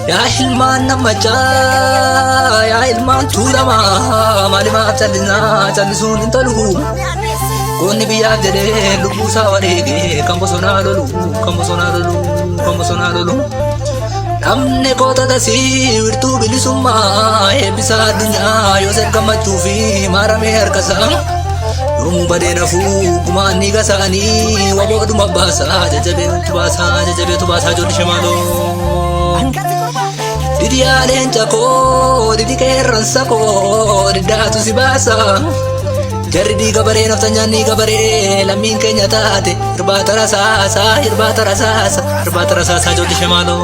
يا حلمان نمجا يا حلمان تولما مالي ما تلنا تلسون انتلو كوني بياد دي لبوسا وريكي كمبسونا لولو كمبسونا لولو كمبسونا لولو namne kota dasi virtu bilisumma ebisa dunya yose gamachuu fi marame harkasa yom badena fu gumani gasani wabodu mabasa jajabe tubasa jodi shemalo didiya lencha ko didike ransa ko didatu sibasa jardi gabare naftanya ni gabare lamin kenya taate irbata rasa jodi shemalo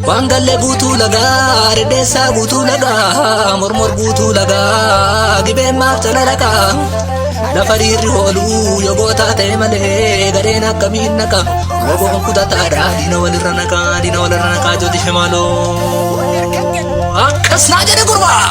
Wangalle guutuu lagaa reddeessaa guutuu lagaa mormor guutuu lagaa gibeen maaf cala lagaa lafa dhiirri hooluu yoo gootaa ta'e malee gadheen akkamiin naqa woboon kutataadha diina walirra naqaa jooti shemaaloo akkas naa jedhe gurbaa.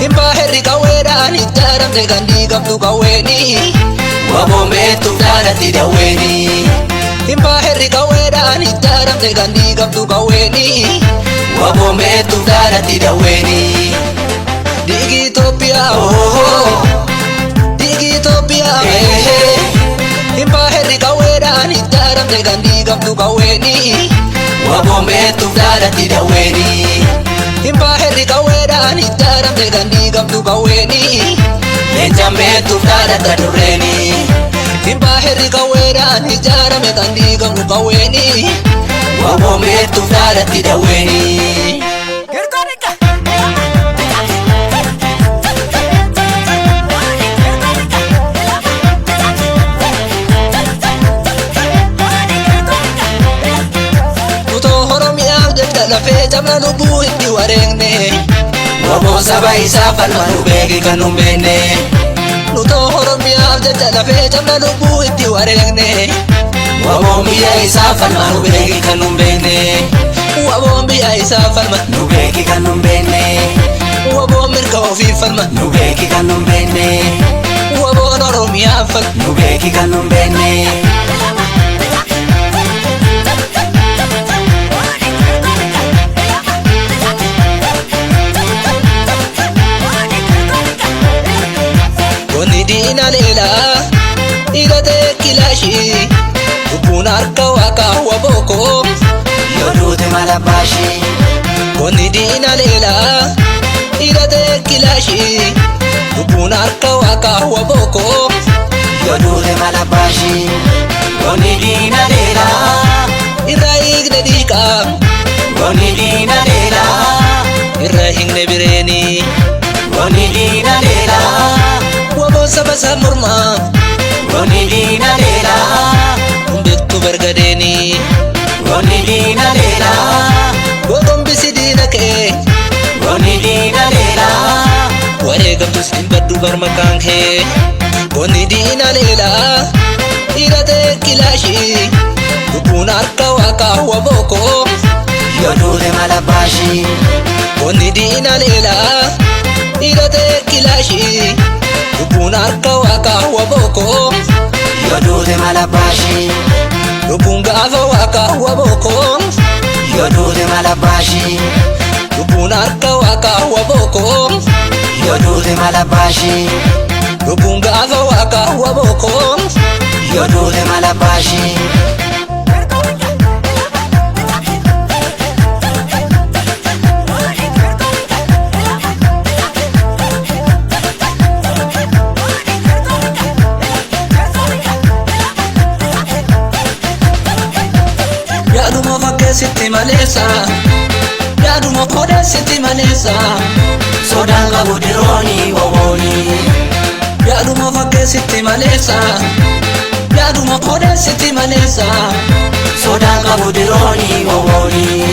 Himba herri kaweda ni taram de gandi gamdu kaweni wabome tu darati daweni Himba herri kaweda ni taram de gandi gamdu kaweni wabome tu darati daweni Digi Ethiopia Himba herri kaweda ni taram de gandi gamdu kaweni wabome tu darati daweni Himba herri kaweda ni taram de gandi gamdu kaweni Lenjame tu darata dureni Himba herri kaweda ni taram de gandi gamdu kaweni wabome tu darati daweni Lafe jamna lubu itti wareegne waboo saba isaa falma nu beeki kan nun beekne Nutoo Oromiyaaf jecha lafe jamna lubu itti wareegne waboo biyya isaa falma nu beeki kan nun beekne Waboo biyya isaa falma nu beeki kan nun beekne Waboo mirga ofii falma nu beeki kan nun beekne Waboon Oromiyaaf falma nu beeki kan nun beekne Dina lela irate kilashi Ubun arka waka waboko Yodute malabashi Koni dina lela irate kilashi Ubun arka waka waboko Yodute malabashi Koni dina lela Irraik dedika Koni dina lela Irraik nebireni Koni dina lela Waboo saba samurma Goni dina lela Umbektu bergadeni Goni dina lela Gogon bisi dina ke Goni dina lela Wareegamtu simbaddu barmakaan kee Goni dina lela Irate kilashi Lubbuun harka waaqa waboko Yoduure malabashi Goni dina lela Irate kilashi Lubbuun harka waaqa waboko Yoduure malabashi Lubbuun gaafa waaqa waboko Yoduure malabashi Lubbuun harka waaqa waboko Yoduure malabashi Lubbuun gaafa waaqa waboko Yoduure malabashi Yaaduma fakkeessitti maleessa Yaaduma kodeessitti maleessa Sodaan qabu dirooni wowooni Yaaduma fakkeessitti maleessa Aduma koda siti malesa soda kabudironi gowoni